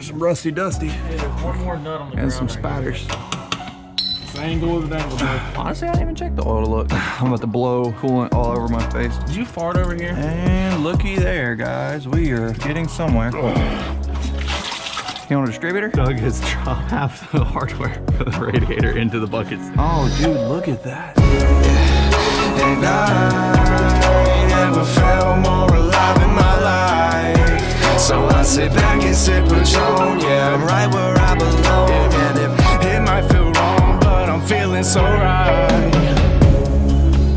There's some rusty dusty. Hey, there's one more nut on the And ground some spiders. Angle of the dangle, bro. Honestly, I didn't even check the oil to look. I'm about to blow coolant all over my face. Did you fart over here? And looky there, guys. We are getting somewhere. You want a distributor? Doug has dropped half the hardware for the radiator into the buckets. Oh, dude, look at that. And I never felt more alive in my life. So I sit back and sip Patron. Yeah, I'm right where I belong. And if it might feel wrong, but I'm feeling so right.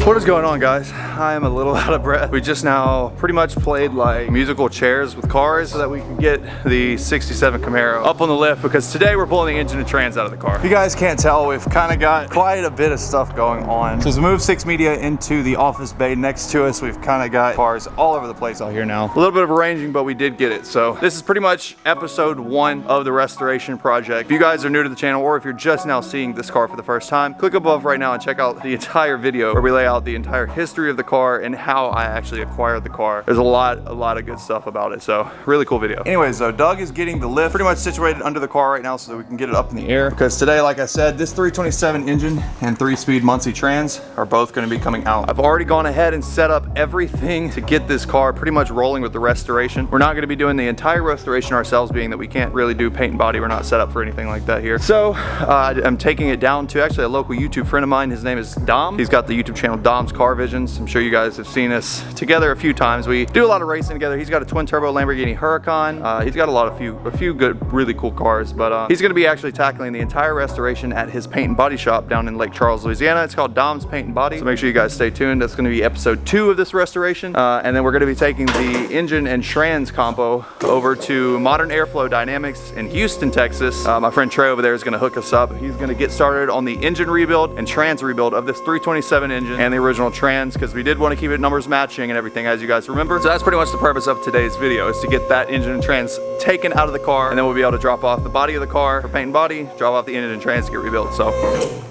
What is going on, guys? I am a little out of breath. We just now pretty much played like musical chairs with cars so that we can get the 67 Camaro up on the lift, because today we're pulling the engine and trans out of the car. If you guys can't tell, we've kind of got quite a bit of stuff going on. Since we moved 6 Media into the office bay next to us, we've kind of got cars all over the place out here now. A little bit of arranging, but we did get it. So this is pretty much episode 1 of the restoration project. If you guys are new to the channel, or if you're just now seeing this car for the first time, click above right now and check out the entire video where we lay out the entire history of the car and how I actually acquired the car. There's a lot of good stuff about it, so really cool video. Anyways, though, Doug is getting the lift pretty much situated under the car right now so that we can get it up in the air, because today, like I said, this 327 engine and 3-speed Muncie trans are both going to be coming out. I've already gone ahead and set up everything to get this car pretty much rolling with the restoration. We're not going to be doing the entire restoration ourselves, being that we can't really do paint and body. We're not set up for anything like that here. So I'm taking it down to actually a local YouTube friend of mine. His name is Dom. He's got the YouTube channel Dom's Car Visions. I'm sure you guys have seen us together a few times. We do a lot of racing together. He's got a twin turbo Lamborghini Huracan. He's got a few good, really cool cars, but he's gonna be actually tackling the entire restoration at his paint and body shop down in Lake Charles, Louisiana. It's called Dom's Paint and Body. So make sure you guys stay tuned. That's gonna be episode 2 of this restoration. And then we're gonna be taking the engine and trans compo over to Modern Airflow Dynamics in Houston, Texas. My friend Trey over there is gonna hook us up. He's gonna get started on the engine rebuild and trans rebuild of this 327 engine and the original trans, because we did want to keep it numbers matching and everything, as you guys remember. So that's pretty much the purpose of today's video, is to get that engine and trans taken out of the car, and then we'll be able to drop off the body of the car for paint and body, drop off the engine and trans to get rebuilt. So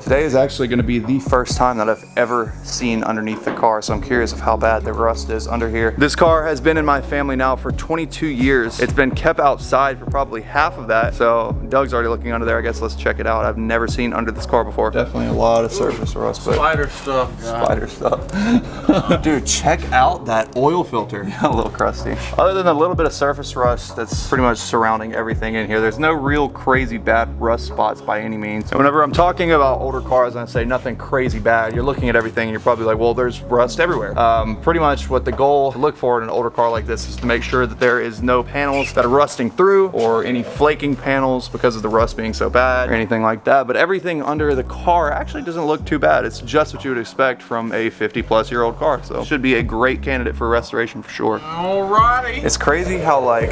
today is actually going to be the first time that I've ever seen underneath the car, so I'm curious of how bad the rust is under here. This car has been in my family now for 22 years. It's been kept outside for probably half of that, so Doug's already looking under there. I guess let's check it out. I've never seen under this car before. Definitely a lot of surface rust, but Spider stuff. spider stuff. Dude, check out that oil filter. A little crusty. Other than a little bit of surface rust that's pretty much surrounding everything in here, there's no real crazy bad rust spots by any means. And whenever I'm talking about older cars and I say nothing crazy bad, you're looking at everything and you're probably like, well, there's rust everywhere. Pretty much what the goal to look for in an older car like this is to make sure that there is no panels that are rusting through, or any flaking panels because of the rust being so bad, or anything like that. But everything under the car actually doesn't look too bad. It's just what you would expect from a 50-plus-year-old car. So it should be a great candidate for restoration for sure. Alrighty. It's crazy how like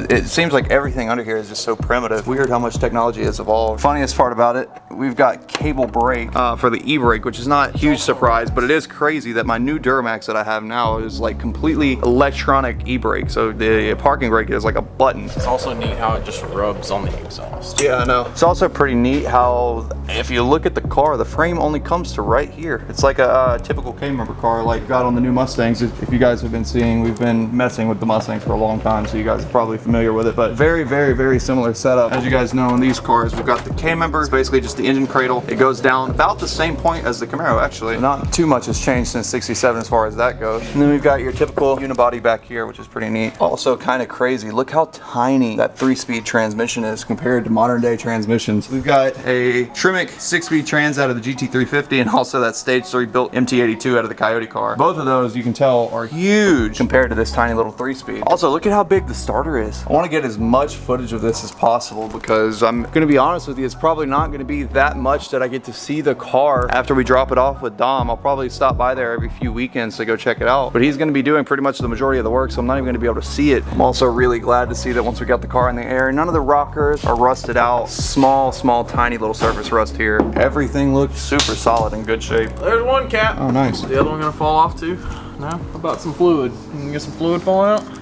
it seems like everything under here is just so primitive. Weird how much technology has evolved. Funniest part about it, we've got cable brake for the e-brake, which is not a huge surprise, but it is crazy that my new Duramax that I have now is like completely electronic e-brake. So the parking brake is like a button. It's also neat how it just rubs on the exhaust. Yeah, I know. It's also pretty neat how, if you look at the car, the frame only comes to right here. It's like a typical K-member car like got on the new Mustangs. If you guys have been seeing, we've been messing with the Mustangs for a long time, so you guys are probably familiar with it, but very, very, very similar setup. As you guys know, in these cars, we've got the K-member. It's basically just the engine cradle. It goes down about the same point as the Camaro, actually. Not too much has changed since 67 as far as that goes. And then we've got your typical unibody back here, which is pretty neat. Also kind of crazy. Look how tiny that 3-speed transmission is compared to modern day transmissions. We've got a Tremec 6-speed trans out of the GT350, and also that Stage 3 built MT82 out of the Coyote car. Both of those, you can tell, are huge compared to this tiny little 3-speed. Also, look at how big the starter is. I want to get as much footage of this as possible, because I'm going to be honest with you, it's probably not going to be that much that I get to see the car after we drop it off with Dom. I'll probably stop by there every few weekends to go check it out, but he's going to be doing pretty much the majority of the work, so I'm not even going to be able to see it. I'm also really glad to see that once we got the car in the air, none of the rockers are rusted out. Small, tiny little surface rust here. Everything looks super solid and good shape. There's one cap. Oh, nice. The other one gonna fall off too. No? How about some fluid? You can get some fluid falling out?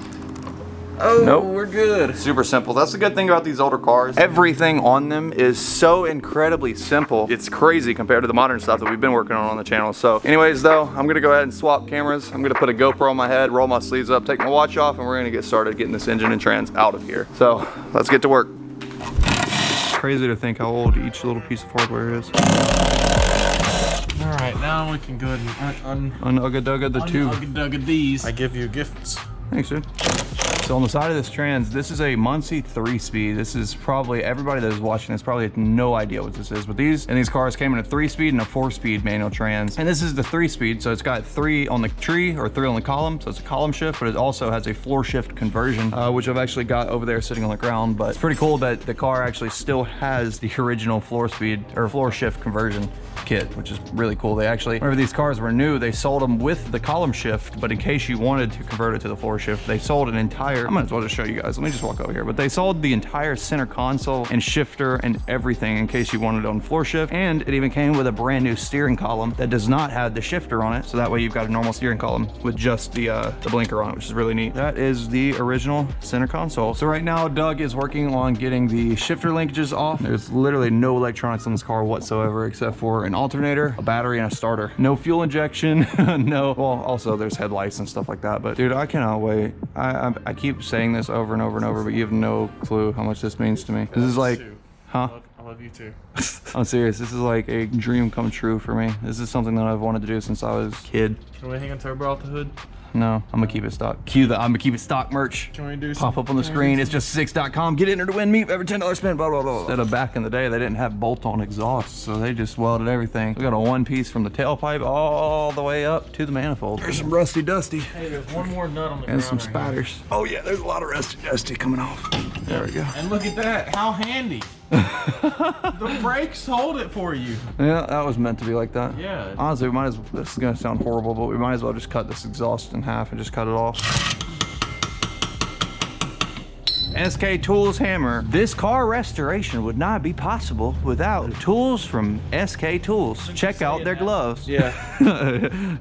Oh, nope. We're good. Super simple. That's the good thing about these older cars. Everything on them is so incredibly simple. It's crazy compared to the modern stuff that we've been working on the channel. So anyways though, I'm gonna go ahead and swap cameras. I'm gonna put a GoPro on my head, roll my sleeves up, take my watch off, and we're gonna get started getting this engine and trans out of here. So let's get to work. Crazy to think how old each little piece of hardware is. All right, now we can go ahead and Unugga-dugga the two. Unugga-dugga these. I give you gifts. Thanks, dude. So on the side of this trans, this is a Muncie 3-speed. This is probably, everybody that is watching this probably has no idea what this is, but these cars came in a 3-speed and a 4-speed manual trans. And this is the 3-speed, so it's got 3 on the tree or 3 on the column, so it's a column shift, but it also has a floor shift conversion, which I've actually got over there sitting on the ground. But it's pretty cool that the car actually still has the original floor speed or floor shift conversion kit, which is really cool. They actually, whenever these cars were new, they sold them with the column shift, but in case you wanted to convert it to the floor shift, they sold an entire, I might as well just show you guys. Let me just walk over here, but they sold the entire center console and shifter and everything in case you wanted it on floor shift. And it even came with a brand new steering column that does not have the shifter on it, so that way you've got a normal steering column with just the blinker on it, which is really neat. That is the original center console. So right now Doug is working on getting the shifter linkages off. There's literally no electronics on this car whatsoever except for an alternator, a battery, and a starter. No fuel injection. No, well, also there's headlights and stuff like that. But dude, I cannot wait. I keep saying this over and over and over, but you have no clue how much this means to me. This is like, huh? I love you too. I'm serious. This is like a dream come true for me. This is something that I've wanted to do since I was a kid. Can we hang a turbo out the hood? No, I'm gonna keep it stock. Cue the I'm gonna keep it stock merch. Can we do Pop up on the screen. It's just 6.com. Get entered to win Meep every $10 spend. Blah blah blah. Instead of back in the day, they didn't have bolt-on exhaust, so they just welded everything. We got a one piece from the tailpipe all the way up to the manifold. There's some rusty dusty. Hey, there's one more nut on the ground. And some right spatters. Oh yeah, there's a lot of rusty dusty coming off. There we go. And look at that. How handy. The brakes hold it for you. Yeah, that was meant to be like that. Yeah. Honestly, we might as well, this is gonna sound horrible, but we might as well just cut this exhaust in half and just cut it off. SK Tools hammer. This car restoration would not be possible without the tools from SK Tools. Check out their gloves. Yeah.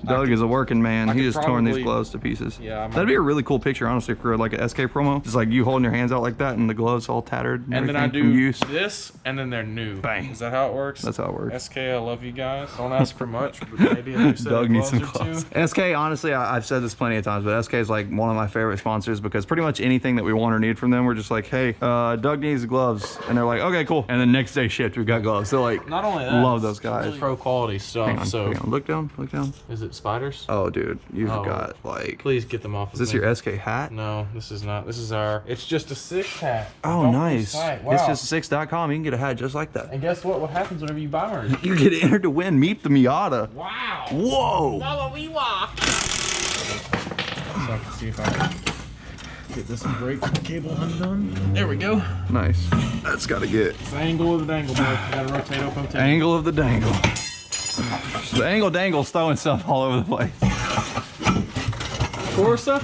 Doug is a working man. He just torn these probably- gloves to pieces. Yeah, that'd be a really cool picture, honestly, for like an SK promo. Just like you holding your hands out like that and the gloves all tattered And then I everything do from use. this, and then they're new. Bang. Is that how it works? That's how it works. SK, I love you guys. Don't ask for much, but maybe a new set Doug of needs some gloves or gloves. two. SK, honestly, I've said this plenty of times, but SK is like one of my favorite sponsors because pretty much anything that we want or need from them, we're just like, hey, Doug needs gloves. And they're like, okay, cool. And then next day shipped, we've got gloves. So like, Not only that, love those guys. really pro quality stuff. Hang on, so hang on. Look down, look down. is it spiders? Oh, dude, you've Oh. got like, Please get them off. is this your SK hat? No, this is not. This is our. It's just a 6 hat. Oh, Don't nice. lose sight. Wow. It's just 6.com. You can get a hat just like that. And guess what? What happens whenever you buy ours? You get entered to win Meep the Miata. Wow. Whoa. Mama, we walk. So I can see if I can get this brake cable undone. There we go. Nice. That's got to get It's the angle of the dangle, bro. You gotta rotate up, rotate. angle of the dangle. The angle dangle's throwing stuff all over the place. Corsa.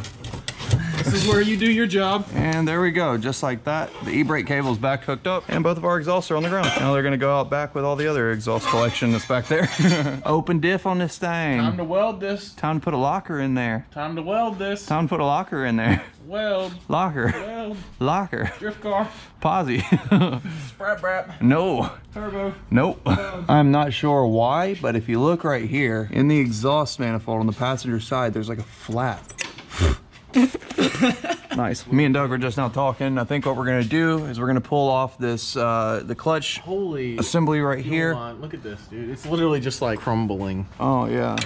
This is where you do your job. And there we go, just like that. The e-brake cable's back hooked up and both of our exhausts are on the ground. Now they're gonna go out back with all the other exhaust collection that's back there. Open diff on this thing. Time to weld this. Time to put a locker in there. Time to weld this. Time to put a locker in there. Weld. Locker. Weld. Locker. Drift car. Posy. Sprat brap. No. Turbo. Nope. I'm not sure why, but if you look right here, in the exhaust manifold on the passenger side, there's like a flap. Nice. Me and Doug were just now talking. I think what we're gonna do is we're gonna pull off this, the clutch Holy. assembly right here. Look at this, dude. It's literally just like crumbling. Oh, yeah.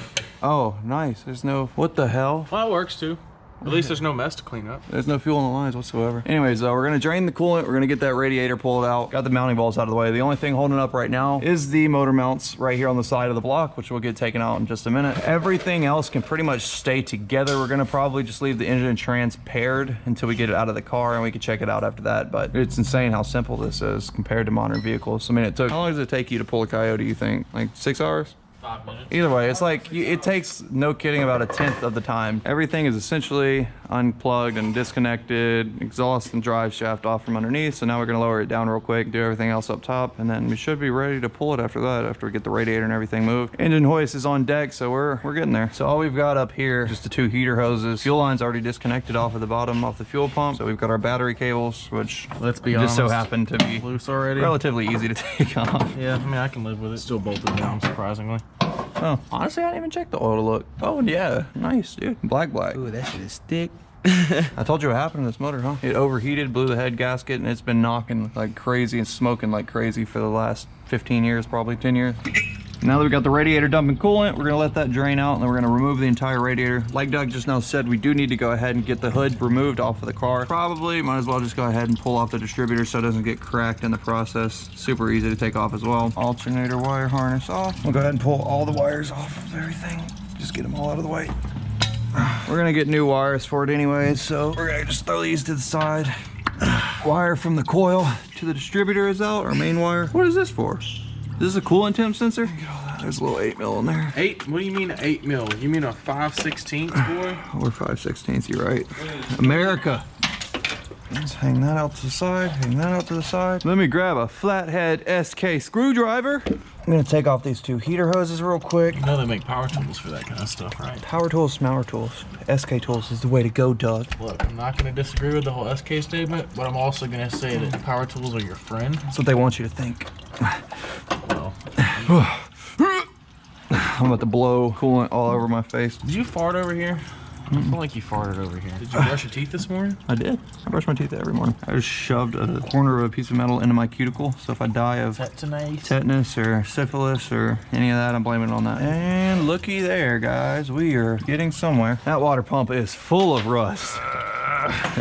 Oh, nice. There's no, what the hell? Well, it works too. At least there's no mess to clean up. There's no fuel in the lines whatsoever. Anyways, we're gonna drain the coolant. We're gonna get that radiator pulled out. Got the mounting bolts out of the way. The only thing holding up right now is the motor mounts right here on the side of the block, which we'll get taken out in just a minute. Everything else can pretty much stay together. We're gonna probably just leave the engine and trans paired until we get it out of the car and we can check it out after that. But it's insane how simple this is compared to modern vehicles. I mean, it took, how long does it take you to pull a Coyote, you think? Like 6 hours? 5 minutes. Either way, it's like, it takes, no kidding, about 1/10 of the time. Everything is essentially unplugged and disconnected, exhaust and drive shaft off from underneath. So now we're gonna lower it down real quick, do everything else up top, and then we should be ready to pull it after that, after we get the radiator and everything moved. Engine hoist is on deck, so we're getting there. So all we've got up here, just the 2 heater hoses. Fuel line's already disconnected off of the bottom, off the fuel pump. So we've got our battery cables, which Let's be just so honest, happen to be loose already. relatively easy to take off. Yeah, I mean, I can live with it. Still bolted down, surprisingly. Oh, honestly, I didn't even check the oil to look. Oh, yeah. Nice, dude. Black. Ooh, that shit is thick. I told you what happened to this motor, huh? It overheated, blew the head gasket, and it's been knocking like crazy and smoking like crazy for the last 15 years, probably 10 years. Now that we got the radiator dumping coolant, we're gonna let that drain out and then we're gonna remove the entire radiator. Like Doug just now said, we do need to go ahead and get the hood removed off of the car. Probably might as well just go ahead and pull off the distributor so it doesn't get cracked in the process. Super easy to take off as well. Alternator wire harness off. We'll go ahead and pull all the wires off of everything. Just get them all out of the way. We're gonna get new wires for it anyways, so we're gonna just throw these to the side. Wire from the coil to the distributor is out, our main wire. What is this for? Is this a coolant temp sensor? There's a little 8 mil in there. 8? What do you mean 8 mil? You mean a 5/16, boy? Or 5/16, you're right. America. Let's hang that out to the side, hang that out to the side. Let me grab a flathead SK screwdriver. I'm gonna take off these 2 heater hoses real quick. You know they make power tools for that kind of stuff, right? Power tools, smower tools. SK tools is the way to go, Doug. Look, I'm not gonna disagree with the whole SK statement, but I'm also gonna say that power tools are your friend. That's what they want you to think. Well, I'm about to blow coolant all over my face. did you fart over here? I feel like you farted over here. Did you brush your teeth this morning? I did. I brush my teeth every morning. I just shoved a corner of a piece of metal into my cuticle, so if I die of tetanus or syphilis or any of that, I'm blaming it on that. And looky there, guys. We are getting somewhere. That water pump is full of rust.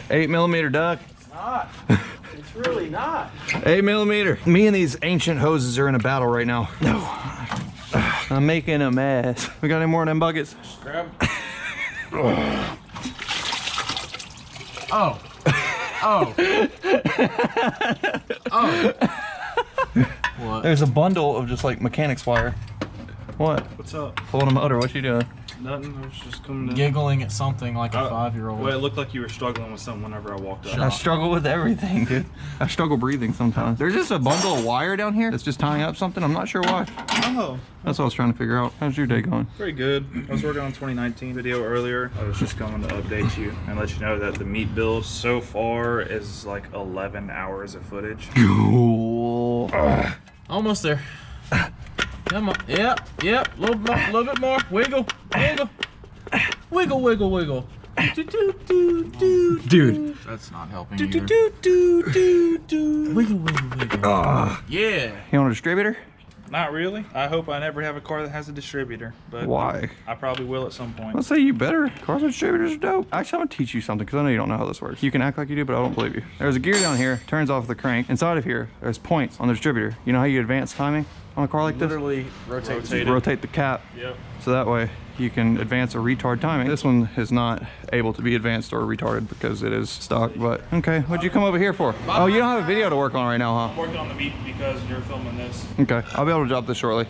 8 millimeter, Doug. It's not. It's really not. 8 millimeter. Me and these ancient hoses are in a battle right now. No. I'm making a mess. We got any more of them buckets? Just grab. Oh. Oh. Oh. Oh. What? There's a bundle of just like mechanics wire. What? What's up? Pulling a motor. What you doing? Nothing. I was just coming to... Giggling at something like a 5-year-old. Well, it looked like you were struggling with something whenever I walked up. I struggle with everything, dude. I struggle breathing sometimes. There's just a bundle of wire down here that's just tying up something. I'm not sure why. Oh. That's what I was trying to figure out. How's your day going? Pretty good. I was working on 2019 video earlier. I was just coming to update you and let you know that the Meep build so far is like 11 hours of footage. Cool. Almost there. Come on. Yep. Yep. Little bit more. Wiggle. Wiggle. Wiggle. Wiggle. Wiggle. Dude. That's not helping either. Wiggle. Wiggle. Wiggle. Yeah. You want a distributor? Not really. I hope I never have a car that has a distributor. But why? I probably will at some point. Let's say you better. Cars with distributors are dope. Actually, I'm gonna teach you something because I know you don't know how this works. You can act like you do, but I don't believe you. There's a gear down here, turns off the crank. Inside of here, there's points on the distributor. You know how you advance timing on a car like this? Literally rotate. Rotate the cap. Yep. So that way you can advance or retard timing. This one is not able to be advanced or retarded because it is stock, but okay. What'd you come over here for? Oh, you don't have a video to work on right now, huh? I'm working on the Meep because you're filming this. Okay, I'll be able to drop this shortly.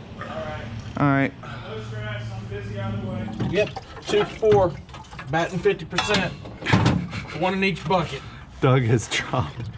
All right. No stress, I'm busy out of the way. Yep. 2 for 4. Batting 50%. 1 in each bucket. Doug has dropped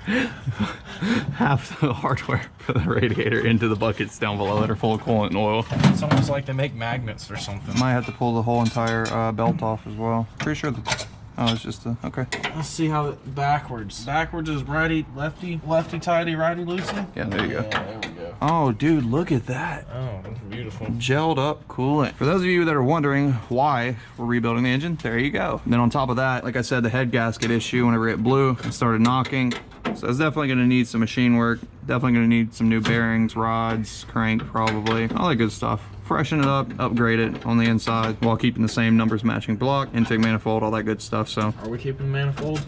half the hardware for the radiator into the buckets down below that are full of coolant and oil. It's almost like they make magnets or something. Might have to pull the whole entire belt off as well. Pretty sure that, oh, it's just a, okay. Let's see how it backwards. Backwards is righty, lefty, lefty tighty, righty loosey. Yeah, there you go. Yeah, there we go. Oh, dude, look at that. Oh, that's beautiful. Gelled up coolant. For those of you that are wondering why we're rebuilding the engine, there you go. And then on top of that, like I said, the head gasket issue, whenever it blew, it started knocking. So it's definitely gonna need some machine work. Definitely gonna need some new bearings, rods, crank probably, all that good stuff. Freshen it up, upgrade it on the inside while keeping the same numbers matching block, intake manifold, all that good stuff. So Are we keeping the manifold?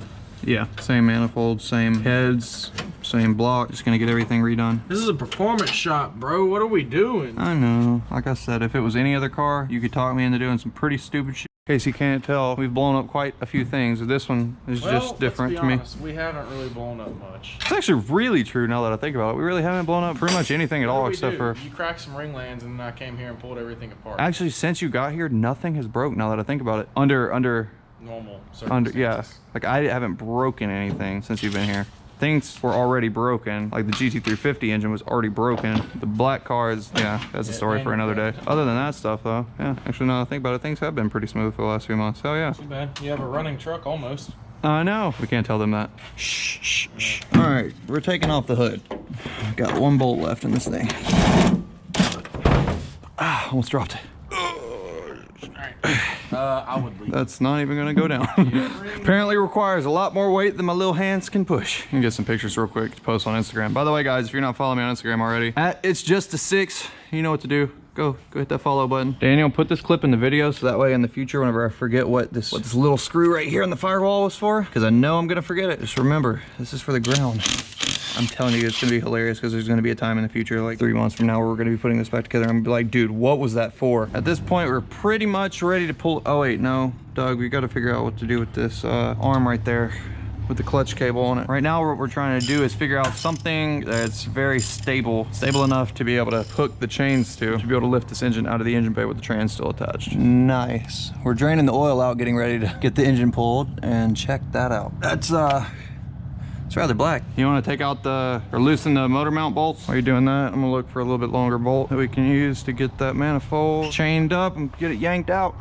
yeah, same manifold, same heads, same block. Just gonna get everything redone. This is a performance shop, bro. What are we doing? I know. Like I said, if it was any other car, you could talk me into doing some pretty stupid shit. In case you can't tell, we've blown up quite a few things. This one is just different to me. We haven't really blown up much. It's actually really true now that I think about it. We really haven't blown up pretty much anything at all except for... You cracked some ring lands and then I came here and pulled everything apart. Actually, since you got here, nothing has broke now that I think about it. Under Normal circumstances. yeah. Like I haven't broken anything since you've been here. Things were already broken. Like the GT350 engine was already broken. The black car is, yeah, that's a story for another day. Other than that stuff though, yeah. Actually, now that I think about it, things have been pretty smooth for the last few months. Oh yeah. Too bad. You have a running truck almost. I know. We can't tell them that. Shh, shh, shh. All right, we're taking off the hood. Got 1 bolt left in this thing. Ah, almost dropped it. All I would leave. That's not even gonna go down. Apparently requires a lot more weight than my little hands can push. You can get some pictures real quick to post on Instagram. By the way, guys, if you're not following me on Instagram already, It's Just a 6, you know what to do. Go hit that follow button. Daniel, put this clip in the video so that way in the future, whenever I forget what this little screw right here on the firewall was for, because I know I'm gonna forget it. Just remember, this is for the ground. I'm telling you, it's gonna be hilarious because there's gonna be a time in the future, like 3 months from now, where we're gonna be putting this back together. I'm gonna be like, dude, what was that for? At this point, we're pretty much ready to pull. Oh wait, no, Doug, we gotta figure out what to do with this arm right there, with the clutch cable on it. Right now, what we're trying to do is figure out something that's very stable enough to be able to hook the chains to be able to lift this engine out of the engine bay with the trans still attached. Nice. We're draining the oil out, getting ready to get the engine pulled, and check that out. That's it's rather black. You want to take out or loosen the motor mount bolts? While you're doing that, I'm gonna look for a little bit longer bolt that we can use to get that manifold chained up and get it yanked out.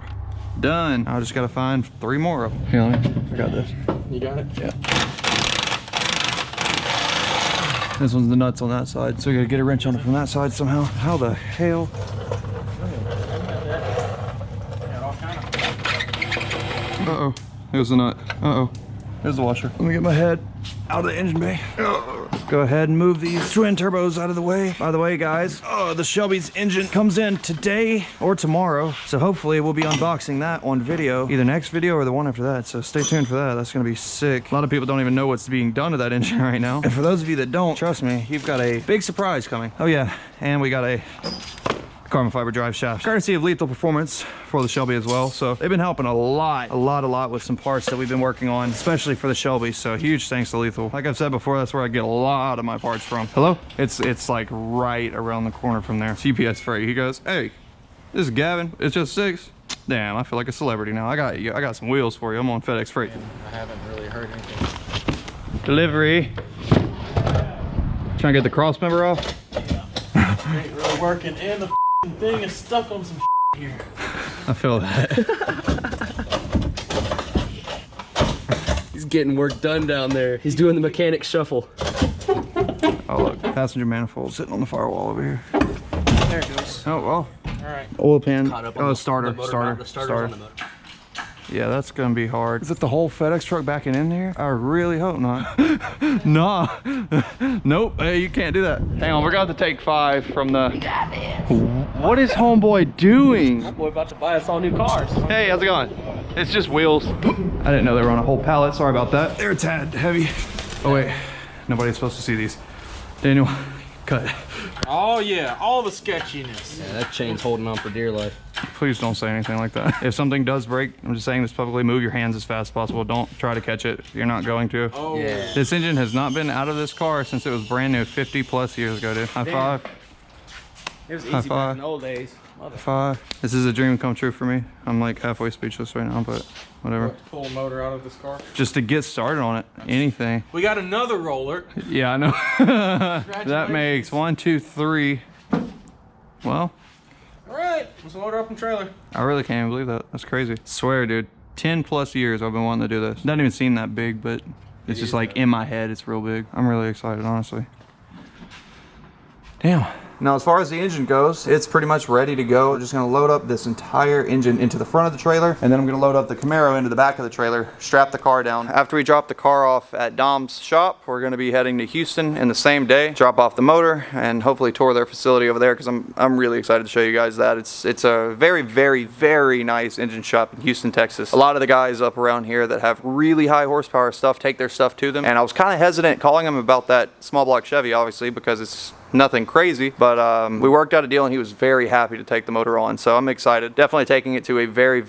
Done. I just gotta find 3 more of them. Here, I got this. You got it? Yeah. This one's the nuts on that side, so we gotta get a wrench on it from that side somehow. How the hell? Uh-oh. Here's the nut. Uh-oh. Here's the washer. Let me get my head out of the engine bay. Go ahead and move these twin turbos out of the way. By the way, guys, the Shelby's engine comes in today or tomorrow, so hopefully we'll be unboxing that on video, either next video or the one after that, so stay tuned for that. That's gonna be sick. A lot of people don't even know what's being done to that engine right now, and for those of you that don't, trust me, you've got a big surprise coming. Oh yeah, and we got a carbon fiber drive shaft, courtesy of Lethal Performance for the Shelby as well. So they've been helping a lot with some parts that we've been working on, especially for the Shelby. So huge thanks to Lethal. Like I've said before, that's where I get a lot of my parts from. Hello? It's like right around the corner from there. It's UPS freight. He goes, hey, this is Gavin. It's just 6. Damn, I feel like a celebrity now. I got some wheels for you. I'm on FedEx Freight. I haven't really heard anything. Delivery. Trying to get the cross member off. Ain't really working, and the thing is stuck on some here. I feel that. He's getting work done down there. He's doing the mechanic shuffle. Oh look, passenger manifold sitting on the firewall over here. There it goes. Oh well. All right. Oil pan. Oh, starter. the starter's on the motor. Yeah, that's gonna be hard. Is it the whole FedEx truck backing in here? I really hope not. Nah. Nope. Hey, you can't do that. Hang on, we're gonna have to take 5 from the. What is homeboy doing? Boy, about to buy us all new cars. Hey, how's it going? It's just wheels. I didn't know they were on a whole pallet. Sorry about that. They're a tad heavy. Oh wait, nobody's supposed to see these. Daniel, cut. Oh yeah, all the sketchiness. Yeah, that chain's holding on for dear life. Please don't say anything like that. If something does break, I'm just saying this publicly, move your hands as fast as possible. Don't try to catch it if you're not going to. Oh. Yeah. This engine has not been out of this car since it was brand new 50+ years ago, dude. High five. It was High easy back five. in the old days. High five. This is a dream come true for me. I'm like halfway speechless right now, but whatever. Pull a motor out of this car. Just to get started on it, anything. We got another roller. Yeah, I know. That makes 1, 2, 3. Well, All right, let's load her up in trailer. I really can't even believe that. That's crazy. Swear, dude. 10+ years I've been wanting to do this. Doesn't even seem that big, but it's just like in my head, it's real big. I'm really excited, honestly. Damn. Now, as far as the engine goes, it's pretty much ready to go. We're just gonna load up this entire engine into the front of the trailer, and then I'm gonna load up the Camaro into the back of the trailer, strap the car down. After we drop the car off at Dom's shop, we're gonna be heading to Houston in the same day, drop off the motor, and hopefully tour their facility over there, because I'm really excited to show you guys that. It's a very nice engine shop in Houston, Texas. A lot of the guys up around here that have really high horsepower stuff take their stuff to them, and I was kind of hesitant calling them about that small block Chevy, obviously, because it's nothing crazy, but we worked out a deal and he was very happy to take the motor on, so I'm excited. Definitely taking it to a very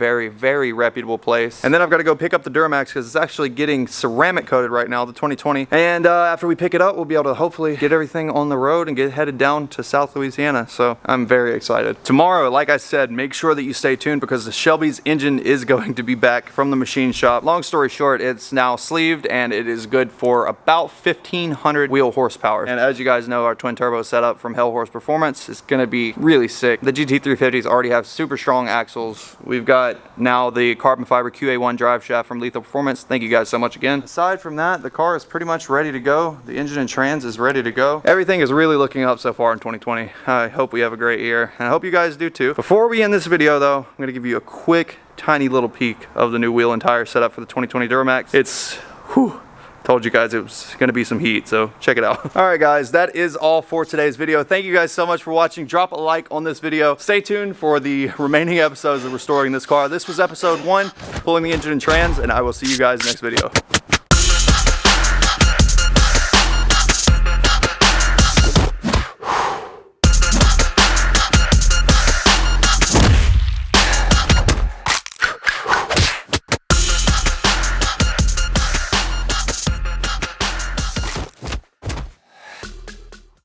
reputable place. And then I've got to go pick up the Duramax because it's actually getting ceramic coated right now, the 2020. And after we pick it up, we'll be able to hopefully get everything on the road and get headed down to South Louisiana, so I'm very excited. Tomorrow, like I said, make sure that you stay tuned because the Shelby's engine is going to be back from the machine shop. Long story short, it's now sleeved and it is good for about 1,500 wheel horsepower. And as you guys know, our twin turbo setup from Hell Horse Performance is going to be really sick. The GT350s already have super strong axles. We've got now the carbon fiber QA1 drive shaft from Lethal Performance. Thank you guys so much again. Aside from that, the car is pretty much ready to go. The engine and trans is ready to go. Everything is really looking up so far in 2020. I hope we have a great year, and I hope you guys do too. Before we end this video though, I'm going to give you a quick tiny little peek of the new wheel and tire setup for the 2020 Duramax. It's, whew, told you guys it was gonna be some heat, so check it out. All right guys, that is all for today's video. Thank you guys so much for watching. Drop a like on this video. Stay tuned for the remaining episodes of restoring this car. This was episode 1, pulling the engine and trans, and I will see you guys next video.